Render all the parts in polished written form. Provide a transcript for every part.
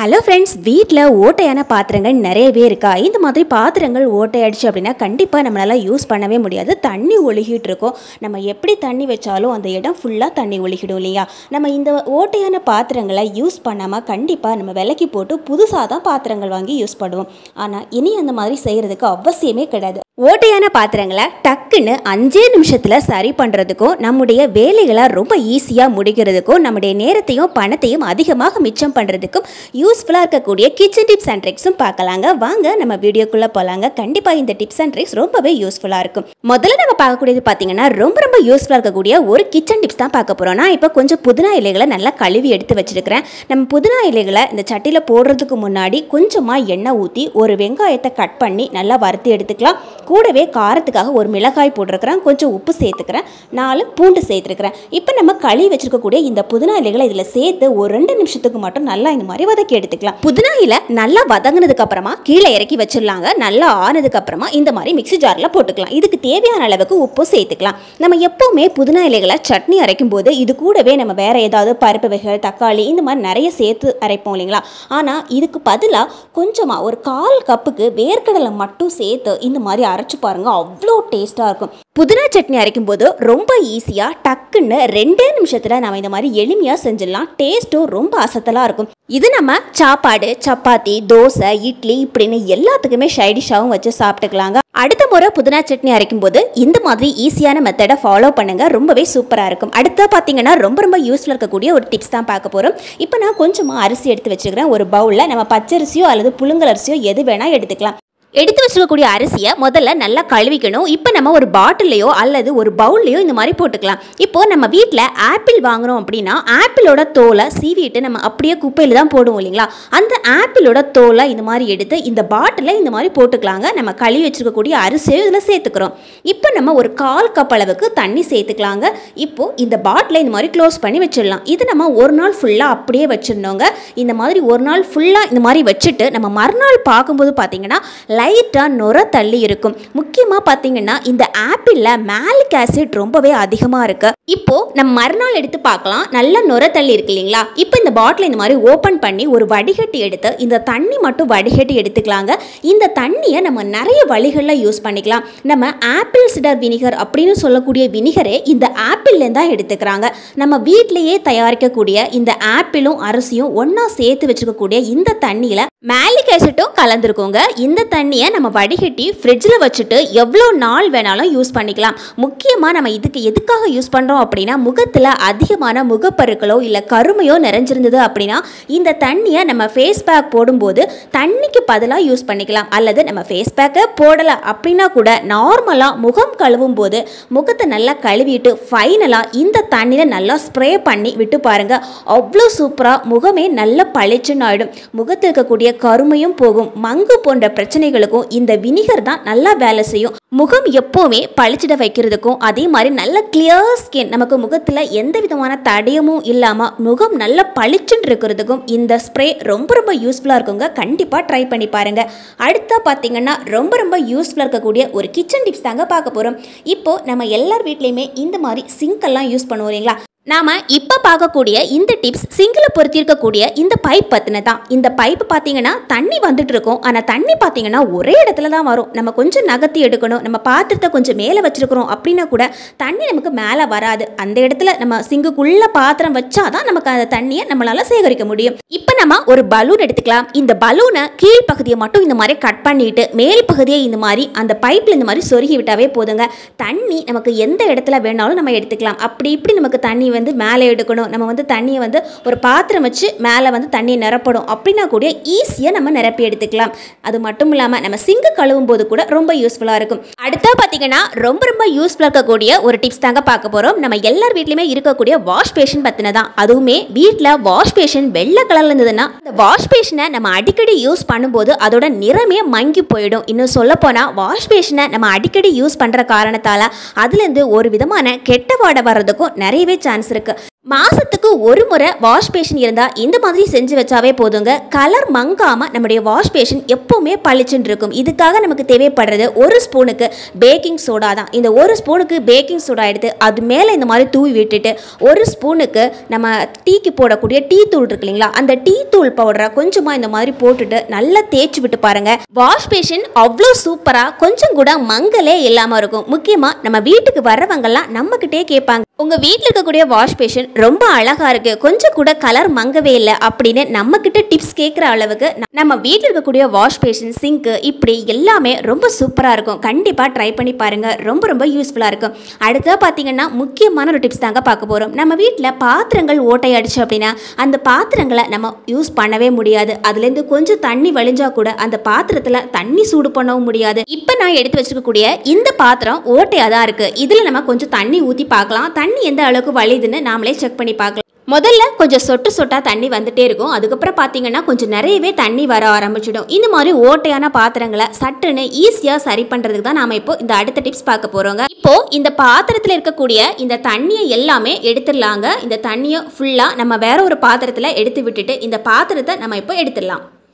Hello friends, வீட்டில் ஓட்டையான பாத்திரங்கள் நிறையவே இருக்கா? இந்த மாதிரி பாத்திரங்கள் ஓட்டையாயிடுச்சு அப்படின்னா கண்டிப்பாக நம்மளால் யூஸ் பண்ணவே முடியாது. தண்ணி ஒழுகிட்டு இருக்கோம். நம்ம எப்படி தண்ணி வச்சாலும் அந்த இடம் ஃபுல்லாக தண்ணி ஒழுகிடும் இல்லையா? நம்ம இந்த ஓட்டையான பாத்திரங்களை யூஸ் பண்ணாமல் கண்டிப்பாக நம்ம விலைக்கு போட்டு புதுசாக தான் பாத்திரங்கள் வாங்கி யூஸ் பண்ணுவோம். ஆனால் இனி அந்த மாதிரி செய்கிறதுக்கு அவசியமே கிடையாது. ஓட்டையான பாத்திரங்களை டக்குன்னு 5 நிமிஷத்தில் சரி பண்ணுறதுக்கும் நம்முடைய வேலைகளை ரொம்ப ஈஸியாக முடிக்கிறதுக்கும் நம்முடைய நேரத்தையும் பணத்தையும் அதிகமாக மிச்சம் பண்ணுறதுக்கும் யூஸ்ஃபுல்லாக இருக்கக்கூடிய கிச்சன் டிப்ஸ் அண்ட் ட்ரிக்ஸும் பார்க்கலாங்க. வாங்க நம்ம வீடியோக்குள்ளே போகலாங்க. கண்டிப்பாக இந்த டிப்ஸ் அண்ட் ட்ரிக்ஸ் ரொம்பவே யூஸ்ஃபுல்லாக இருக்கும். முதல்ல நம்ம பார்க்கக்கூடியது பார்த்தீங்கன்னா ரொம்ப யூஸ்ஃபுல்லாக இருக்கக்கூடிய ஒரு கிச்சன் டிப்ஸ் தான் பார்க்க போகிறோம். நான் இப்போ கொஞ்சம் புதினா இலைகளை நல்லா கழுவி எடுத்து வச்சுருக்கிறேன். நம்ம புதினா இலைகளை இந்த சட்டியில் போடுறதுக்கு முன்னாடி கொஞ்சமாக எண்ணெய் ஊற்றி ஒரு வெங்காயத்தை கட் பண்ணி நல்லா வறுத்து எடுத்துக்கலாம். கூடவே காரத்துக்காக ஒரு மிளகாய் போட்டிருக்கிறேன், கொஞ்சம் உப்பு சேர்த்துக்கிறேன், 4 பூண்டு சேர்த்துருக்கிறேன். இப்போ நம்ம கழுவி வச்சிருக்கக்கூடிய இந்த புதினா இலைகளை இதில் சேர்த்து ஒரு 2 நிமிஷத்துக்கு மட்டும் நல்லா இந்த மாதிரி வதக்கி எடுத்துக்கலாம். புதினா இலை நல்லா வதங்கினதுக்கு அப்புறமா கீழே இறக்கி வச்சிடலாங்க. நல்லா ஆனதுக்கு அப்புறமா இந்த மாதிரி மிக்ஸி ஜாரில் போட்டுக்கலாம். இதுக்கு தேவையான அளவுக்கு உப்பு சேர்த்துக்கலாம். நம்ம எப்பவுமே புதினா இலைகளை சட்னி அரைக்கும் போது இது கூடவே நம்ம வேற ஏதாவது பருப்பு வகைகள், தக்காளி இந்த மாதிரி நிறைய சேர்த்து அரைப்போம் இல்லைங்களா? ஆனால் இதுக்கு பதிலாக கொஞ்சமாக ஒரு 1/4 கப்புக்கு வேர்க்கடலை மட்டும் சேர்த்து இந்த மாதிரி அரைச்சு பாருங்க, அவ்வளோ டேஸ்ட்டாக இருக்கும். புதினா சட்னி அரைக்கும் போது ரொம்ப ஈஸியாக டக்குன்னு 2 நிமிஷத்தில் நம்ம இந்த மாதிரி எளிமையாக செஞ்சிடலாம். டேஸ்ட்டும் ரொம்ப அசத்தலாக இருக்கும். இது நம்ம சாப்பாடு, சப்பாத்தி, தோசை, இட்லி இப்படின்னு எல்லாத்துக்குமே சைடிஷாகவும் வச்சு சாப்பிட்டுக்கலாங்க. அடுத்த முறை புதினா சட்னி அரைக்கும் போது இந்த மாதிரி ஈஸியான மெத்தடை ஃபாலோ பண்ணுங்க, ரொம்பவே சூப்பராக இருக்கும். அடுத்த பார்த்தீங்கன்னா ரொம்ப யூஸ்ஃபுல்லாக இருக்கக்கூடிய ஒரு டிப்ஸ் தான் பார்க்க போகிறோம். இப்போ நான் கொஞ்சமாக அரிசி எடுத்து வச்சுக்கிறேன். ஒரு பவுலில் நம்ம பச்சரிசியோ அல்லது புழுங்கல் அரிசியோ எது வேணால் எடுத்துக்கலாம். எடுத்து வச்சுக்கக்கூடிய அரிசியை முதல்ல நல்லா கழுவிக்கணும். இப்போ நம்ம ஒரு பாட்டிலையோ அல்லது ஒரு பவுல்லையோ இந்த மாதிரி போட்டுக்கலாம். இப்போது நம்ம வீட்டில் ஆப்பிள் வாங்குகிறோம் அப்படின்னா ஆப்பிளோட தோலை சீவிட்டு நம்ம அப்படியே குப்பையில் தான் போடுவோம் இல்லைங்களா? அந்த ஆப்பிளோட தோலை இந்த மாதிரி எடுத்து இந்த பாட்டிலை இந்த மாதிரி போட்டுக்கலாங்க. நம்ம கழுவி வச்சுருக்கக்கூடிய அரிசியை இதில் சேர்த்துக்கிறோம். இப்போ நம்ம ஒரு 1/4 கப் அளவுக்கு தண்ணி சேர்த்துக்கலாங்க. இப்போது இந்த பாட்டிலை இந்த மாதிரி க்ளோஸ் பண்ணி வச்சிடலாம். இது நம்ம ஒரு நாள் ஃபுல்லாக அப்படியே வச்சிடணுங்க. இந்த மாதிரி ஒரு நாள் ஃபுல்லாக இந்த மாதிரி வச்சுட்டு நம்ம மறுநாள் பார்க்கும்போது பார்த்தீங்கன்னா லைட்டாக நுர தள்ளி இருக்கும். முக்கியமாக பார்த்தீங்கன்னா இந்த ஆப்பிளில் மேலிக் ஆசிட் ரொம்பவே அதிகமாக இருக்குது. இப்போது நம்ம மறுநாள் எடுத்து பார்க்கலாம், நல்ல நுர தள்ளி இருக்கு இல்லைங்களா? இப்போ இந்த பாட்டில் இந்த மாதிரி ஓப்பன் பண்ணி ஒரு வடிகட்டி எடுத்து இந்த தண்ணி மட்டும் வடிகட்டி எடுத்துக்கலாங்க. இந்த தண்ணியை நம்ம நிறைய வழிகளில் யூஸ் பண்ணிக்கலாம். நம்ம ஆப்பிள் சிடர் வினிகர் அப்படின்னு சொல்லக்கூடிய வினிகரே இந்த ஆப்பிள்லேருந்து தான் எடுத்துக்கிறாங்க. நம்ம வீட்டிலேயே தயாரிக்கக்கூடிய இந்த ஆப்பிளும் அரிசியும் ஒன்றா சேர்த்து வச்சுக்கக்கூடிய இந்த தண்ணியில் மேலிக் ஆசிட்டும் கலந்துருக்கோங்க. இந்த தண்ணியை நம்ம வடிகட்டி ஃப்ரிட்ஜில் வச்சுட்டு எவ்வளோ நாள் வேணாலும் யூஸ் பண்ணிக்கலாம். முக்கியமாக நம்ம இதுக்கு எதுக்காக யூஸ் பண்ணுறோம் அப்படின்னா முகத்தில் அதிகமான முகப்பருக்களோ இல்லை கருமையோ நிறைஞ்சிருந்தது அப்படின்னா இந்த தண்ணியை நம்ம ஃபேஸ் பேக் போடும்போது தண்ணிக்கு பதிலாக யூஸ் பண்ணிக்கலாம். அல்லது நம்ம ஃபேஸ் பேக்கை போடலை அப்படின்னா கூட நார்மலாக முகம் கழுவும் போது முகத்தை நல்லா கழுவிட்டு ஃபைனலாக இந்த தண்ணியில் நல்லா ஸ்ப்ரே பண்ணி விட்டு பாருங்கள், அவ்வளோ சூப்பராக முகமே நல்லா பளிச்சுன்னு ஆகிடும். முகத்தில் இருக்கக்கூடிய கருமையும் போகும். மங்கு போன்ற பிரச்சனைகளுக்கும் இந்த வினிகர் தான் நல்லா வேலை செய்யும். முகம் எப்போவுமே பளிச்சிட வைக்கிறதுக்கும் அதே மாதிரி நல்ல கிளியர் ஸ்கின், நமக்கு முகத்தில் எந்த விதமான தடயமும் இல்லாமல் முகம் நல்ல பளிச்சுன்னு இருக்கிறதுக்கும் இந்த ஸ்ப்ரே ரொம்ப யூஸ்ஃபுல்லாக இருக்குங்க. கண்டிப்பாக ட்ரை பண்ணி பாருங்கள். அடுத்தா பார்த்தீங்கன்னா ரொம்ப யூஸ்ஃபுல்லாக இருக்கக்கூடிய ஒரு கிச்சன் டிப்ஸ் தாங்க பார்க்க போகிறோம். இப்போது நம்ம எல்லார் வீட்லேயுமே இந்த மாதிரி சிங்க்கெல்லாம் யூஸ் பண்ணுவோம் இல்லைங்களா? நாம் இப்போ பார்க்கக்கூடிய இந்த டிப்ஸ் சிங்கில் பொருத்திருக்கக்கூடிய இந்த பைப் பற்றின தான். இந்த பைப்பு பார்த்தீங்கன்னா தண்ணி வந்துட்டு இருக்கும். ஆனால் தண்ணி பார்த்தீங்கன்னா ஒரே இடத்துல தான் வரும். நம்ம கொஞ்சம் நகர்த்தி எடுக்கணும். நம்ம பாத்திரத்தை கொஞ்சம் மேலே வச்சுருக்கிறோம் அப்படின்னா கூட தண்ணி நமக்கு மேலே வராது. அந்த இடத்துல நம்ம சிங்குக்குள்ளே பாத்திரம் வச்சாதான் நமக்கு அந்த தண்ணியை நம்மளால் சேகரிக்க முடியும். இப்போ நம்ம ஒரு பலூன் எடுத்துக்கலாம். இந்த பலூனை கீழ் பகுதியை மட்டும் இந்த மாதிரி கட் பண்ணிட்டு மேல் பகுதியை இந்த மாதிரி அந்த பைப்பில் இந்த மாதிரி சொருகி விட்டாவே போதுங்க. தண்ணி நமக்கு எந்த இடத்துல வேணாலும் நம்ம எடுத்துக்கலாம். அப்படி இப்படி நமக்கு தண்ணி வந்து மேலே எடுக்கணும், நம்ம வந்து தண்ணியை வந்து ஒரு பாத்திரம் வச்சு மேலே வந்து தண்ணியை நிரப்படும் அப்படின்னா கூட ஈஸியாக நம்ம நிரப்பி எடுத்துக்கலாம். அது மட்டும் இல்லாமல் நம்ம சிங்கு கழுவும் போது கூட ரொம்ப யூஸ்ஃபுல்லாக இருக்கும். அடுத்தா பார்த்தீங்கன்னா ரொம்ப யூஸ்ஃபுல்லாக இருக்கக்கூடிய ஒரு டிப்ஸ் தாங்க பார்க்க போகிறோம். நம்ம எல்லார் வீட்லையுமே இருக்கக்கூடிய வாஷ் பேஷன் பற்றின தான். அதுவுமே வீட்டில் வாஷ் பேஷன் வெள்ளை கலரில் இருந்ததுன்னா இந்த வாஷ் பேஷனை நம்ம அடிக்கடி யூஸ் பண்ணும்போது அதோட நிறமே மங்கி போயிடும். இன்னும் சொல்லப்போனால் வாஷ் பேஷனை நம்ம அடிக்கடி யூஸ் பண்ணுற காரணத்தால் அதுலேருந்து ஒரு விதமான கெட்ட வாடை வர்றதுக்கும் நிறையவே சான்ஸ் இருக்கு. மாசத்துக்கு ஒரு முறை வாஷ் பேஷன் இருந்தால் இந்த மாதிரி செஞ்சு வச்சாவே போதுங்க. கலர் மங்காமல் நம்முடைய வாஷ் பேஷன் எப்போவுமே பளிச்சுன்னு இருக்கும். இதுக்காக நமக்கு தேவைப்படுறது ஒரு ஸ்பூனுக்கு பேக்கிங் சோடா தான். இந்த ஒரு ஸ்பூனுக்கு பேக்கிங் சோடா எடுத்து அது மேலே இந்த மாதிரி தூவி விட்டுட்டு ஒரு ஸ்பூனுக்கு நம்ம டீக்கு போடக்கூடிய டீ தூள் இருக்கு இல்லைங்களா, அந்த டீ தூள் பவுடரை கொஞ்சமாக இந்த மாதிரி போட்டுட்டு நல்லா தேய்ச்சி விட்டு பாருங்கள். வாஷ் பேஷன் அவ்வளோ சூப்பராக கொஞ்சம் கூட மங்கலே இல்லாமல் இருக்கும். முக்கியமாக நம்ம வீட்டுக்கு வர்றவங்கெல்லாம் நம்மக்கிட்டே கேட்பாங்க, உங்கள் வீட்டில் இருக்கக்கூடிய வாஷ் பேஷன் ரொம்ப அழகாக இருக்குது, கொஞ்சம் கூட கலர் மங்கவே இல்லை அப்படின்னு நம்மக்கிட்ட டிப்ஸ் கேட்குற அளவுக்கு நம்ம வீட்டில் இருக்கக்கூடிய வாஷ் பேஷன், சிங்க்கு இப்படி எல்லாமே ரொம்ப சூப்பராக இருக்கும். கண்டிப்பாக ட்ரை பண்ணி பாருங்கள், ரொம்ப ரொம்ப யூஸ்ஃபுல்லாக இருக்கும். அடுத்ததாக பார்த்தீங்கன்னா முக்கியமான ஒரு டிப்ஸ் தாங்க பார்க்க போகிறோம். நம்ம வீட்டில் பாத்திரங்கள் ஓட்டையாடுச்சு அப்படின்னா அந்த பாத்திரங்களை நம்ம யூஸ் பண்ணவே முடியாது. அதுலேருந்து கொஞ்சம் தண்ணி வழிஞ்சால் கூட அந்த பாத்திரத்தில் தண்ணி சூடு பண்ணவும் முடியாது. இப்போ நான் எடுத்து வச்சுருக்கக்கூடிய இந்த பாத்திரம் ஓட்டையாக தான் இருக்குது. இதில் நம்ம கொஞ்சம் தண்ணி ஊற்றி பார்க்கலாம். தண்ணி எந்த அளவுக்கு வலிதுன்னு நாமளே செக் பண்ணி பார்க்கலாம். முதல்ல கொஞ்சம் சொட்டு சொட்டா தண்ணி வந்துட்டே இருக்கும். அதுக்கப்புறம் பார்த்தீங்கன்னா கொஞ்சம் நிறையவே தண்ணி வர ஆரம்பிச்சிடும். இந்த மாதிரி ஓட்டையான பாத்திரங்களை சட்டுன்னு ஈஸியாக சரி பண்ணுறதுக்கு தான் நாம் இப்போ இந்த அடுத்த டிப்ஸ் பார்க்க போகிறோங்க. இப்போது இந்த பாத்திரத்தில் இருக்கக்கூடிய இந்த தண்ணியை எல்லாமே எடுத்துடலாங்க. இந்த தண்ணியை ஃபுல்லாக நம்ம வேற ஒரு பாத்திரத்தில் எடுத்து விட்டுட்டு இந்த பாத்திரத்தை நம்ம இப்போ எடுத்துடலாம்.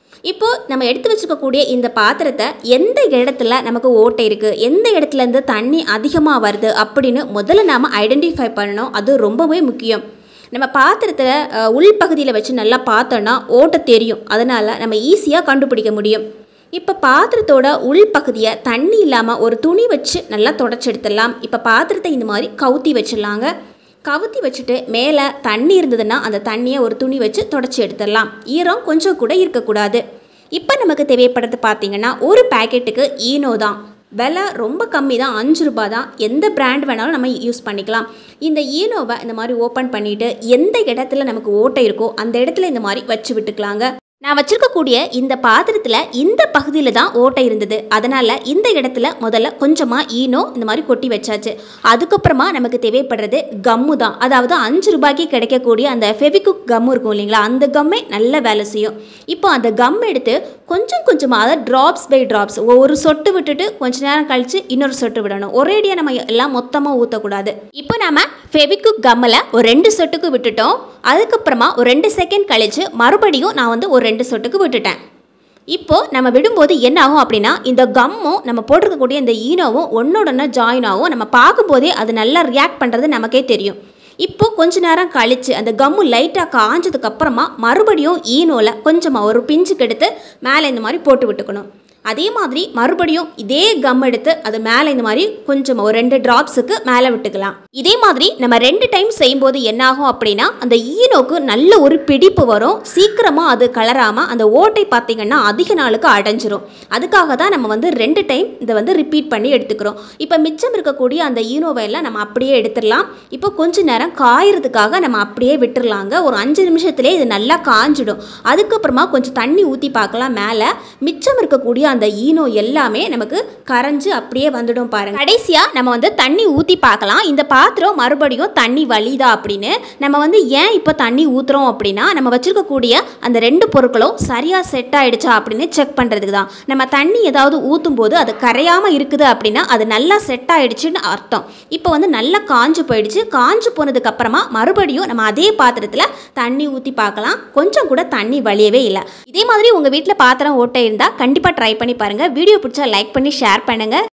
இப்போது நம்ம எடுத்து வச்சுக்கக்கூடிய இந்த பாத்திரத்தை எந்த இடத்துல நமக்கு ஓட்டை இருக்குது, எந்த இடத்துலேருந்து தண்ணி அதிகமாக வருது அப்படின்னு முதல்ல நாம் ஐடென்டிஃபை பண்ணணும். அது ரொம்பவே முக்கியம். நம்ம பாத்திரத்தில் உள்பகுதியில் வச்சு நல்லா பார்த்தோன்னா ஓட்டை தெரியும். அதனால் நம்ம ஈஸியாக கண்டுபிடிக்க முடியும். இப்போ பாத்திரத்தோட உள்பகுதியை தண்ணி இல்லாமல் ஒரு துணி வச்சு நல்லா தொடச்சி எடுத்துடலாம். இப்போ பாத்திரத்தை இந்த மாதிரி கவுத்தி வச்சிடலாங்க. கவுத்தி வச்சுட்டு மேலே தண்ணி இருந்ததுன்னா அந்த தண்ணியை ஒரு துணி வச்சு தொடச்சி எடுத்துடலாம். ஈரம் கொஞ்சம் கூட இருக்கக்கூடாது. இப்போ நமக்கு தேவைப்படுறது பார்த்திங்கன்னா ஒரு பேக்கெட்டுக்கு ஈனோ தான். விலை ரொம்ப கம்மி தான், 5 ரூபாய் தான். எந்த பிராண்ட் வேணாலும் நம்ம யூஸ் பண்ணிக்கலாம். இந்த ஈனோவை இந்த மாதிரி ஓப்பன் பண்ணிவிட்டு எந்த இடத்துல நமக்கு ஓட்டை இருக்கோ அந்த இடத்துல இந்த மாதிரி வச்சு விட்டுக்கலாங்க. நான் வச்சுருக்கக்கூடிய இந்த பாத்திரத்தில் இந்த பகுதியில் தான் ஓட்டை இருந்தது. அதனால் இந்த இடத்துல முதல்ல கொஞ்சமாக ஈனோ இந்த மாதிரி கொட்டி வச்சாச்சு. அதுக்கப்புறமா நமக்கு தேவைப்படுறது கம்மு தான். அதாவது 5 ரூபாய்க்கு கிடைக்கக்கூடிய அந்த ஃபெவிகுக் கம்மு இருக்கும் இல்லைங்களா, அந்த கம்மே நல்ல வேலை செய்யும். இப்போ அந்த கம் எடுத்து கொஞ்சம் கொஞ்சமாக, அதாவது ட்ராப்ஸ் பை ட்ராப்ஸ், ஒரு சொட்டு விட்டுட்டு கொஞ்ச நேரம் கழித்து இன்னொரு சொட்டு விடணும். ஒரேடியாக நம்ம எல்லாம் மொத்தமாக ஊற்றக்கூடாது. இப்போ நம்ம ஃபெவிகுக் கம்மில் ஒரு 2 சொட்டுக்கு விட்டுட்டோம். அதுக்கப்புறமா ஒரு 2 செகண்ட் கழித்து மறுபடியும் நான் வந்து ஒரு 2 சொட்டுக்கு விட்டுட்டேன். இப்போது நம்ம விடும்போது என்ன ஆகும் அப்படின்னா இந்த கம்மும் நம்ம போட்டிருக்கக்கூடிய இந்த ஈனோவும் ஒன்னோடொன்று ஜாயின் ஆகும். நம்ம பார்க்கும்போதே அது நல்லா ரியாக்ட் பண்ணுறது நமக்கே தெரியும். இப்போது கொஞ்ச நேரம் கழித்து அந்த கம்மு லைட்டாக காஞ்சதுக்கப்புறமா மறுபடியும் ஈனோவில் கொஞ்சமாக ஒரு பிஞ்சுக்கு எடுத்து மேலே இந்த மாதிரி போட்டு விட்டுக்கணும். அதே மாதிரி மறுபடியும் இதே கம் எடுத்து அது மேலே இந்த மாதிரி கொஞ்சம் ஒரு 2 ட்ராப்ஸுக்கு மேலே விட்டுக்கலாம். இதே மாதிரி நம்ம 2 டைம் செய்யும்போது என்ன ஆகும் அப்படின்னா அந்த ஈனோக்கு நல்ல ஒரு பிடிப்பு வரும். சீக்கிரமாக அது கலராமல் அந்த ஓட்டை பார்த்திங்கன்னா அதிக நாளுக்கு அடைஞ்சிரும். அதுக்காக தான் நம்ம வந்து 2 டைம் இதை வந்து ரிப்பீட் பண்ணி எடுத்துக்கிறோம். இப்போ மிச்சம் இருக்கக்கூடிய அந்த ஈனோவை எல்லாம் நம்ம அப்படியே எடுத்துடலாம். இப்போ கொஞ்ச நேரம் காயறதுக்காக நம்ம அப்படியே விட்டுடலாங்க. ஒரு 5 நிமிஷத்துலேயே இது நல்லா காஞ்சிடும். அதுக்கப்புறமா கொஞ்சம் தண்ணி ஊற்றி பார்க்கலாம். மேலே மிச்சம் இருக்கக்கூடிய அந்த ஈனோ எல்லாமே நமக்கு கரைஞ்சு அப்படியே வந்துடும் பாருங்க. கடைசியாக நம்ம வந்து தண்ணி ஊற்றி பார்க்கலாம். இந்த பாத்திரம் மறுபடியும் தண்ணி வலிதா அப்படின்னு. நம்ம வந்து ஏன் இப்போ தண்ணி ஊற்றுறோம் அப்படின்னா நம்ம வச்சுருக்கக்கூடிய அந்த 2 பொருட்களும் சரியாக செட் ஆகிடுச்சா அப்படின்னு செக் பண்ணுறதுக்கு தான். நம்ம தண்ணி ஏதாவது ஊற்றும் போது அது கரையாமல் இருக்குது அப்படின்னா அது நல்லா செட் ஆகிடுச்சுன்னு அர்த்தம். இப்போ வந்து நல்லா காஞ்சு போயிடுச்சு. காஞ்சு போனதுக்கப்புறமா மறுபடியும் நம்ம அதே பாத்திரத்தில் தண்ணி ஊற்றி பார்க்கலாம். கொஞ்சம் கூட தண்ணி வலியவே இல்லை. இதே மாதிரி உங்கள் வீட்டில் பாத்திரம் ஓட்டை இருந்தால் கண்டிப்பாக ட்ரை பண்ணி பாருங்கள். வீடியோ பிடிச்சா லைக் பண்ணி ஷேர் பண்ணுங்கள்.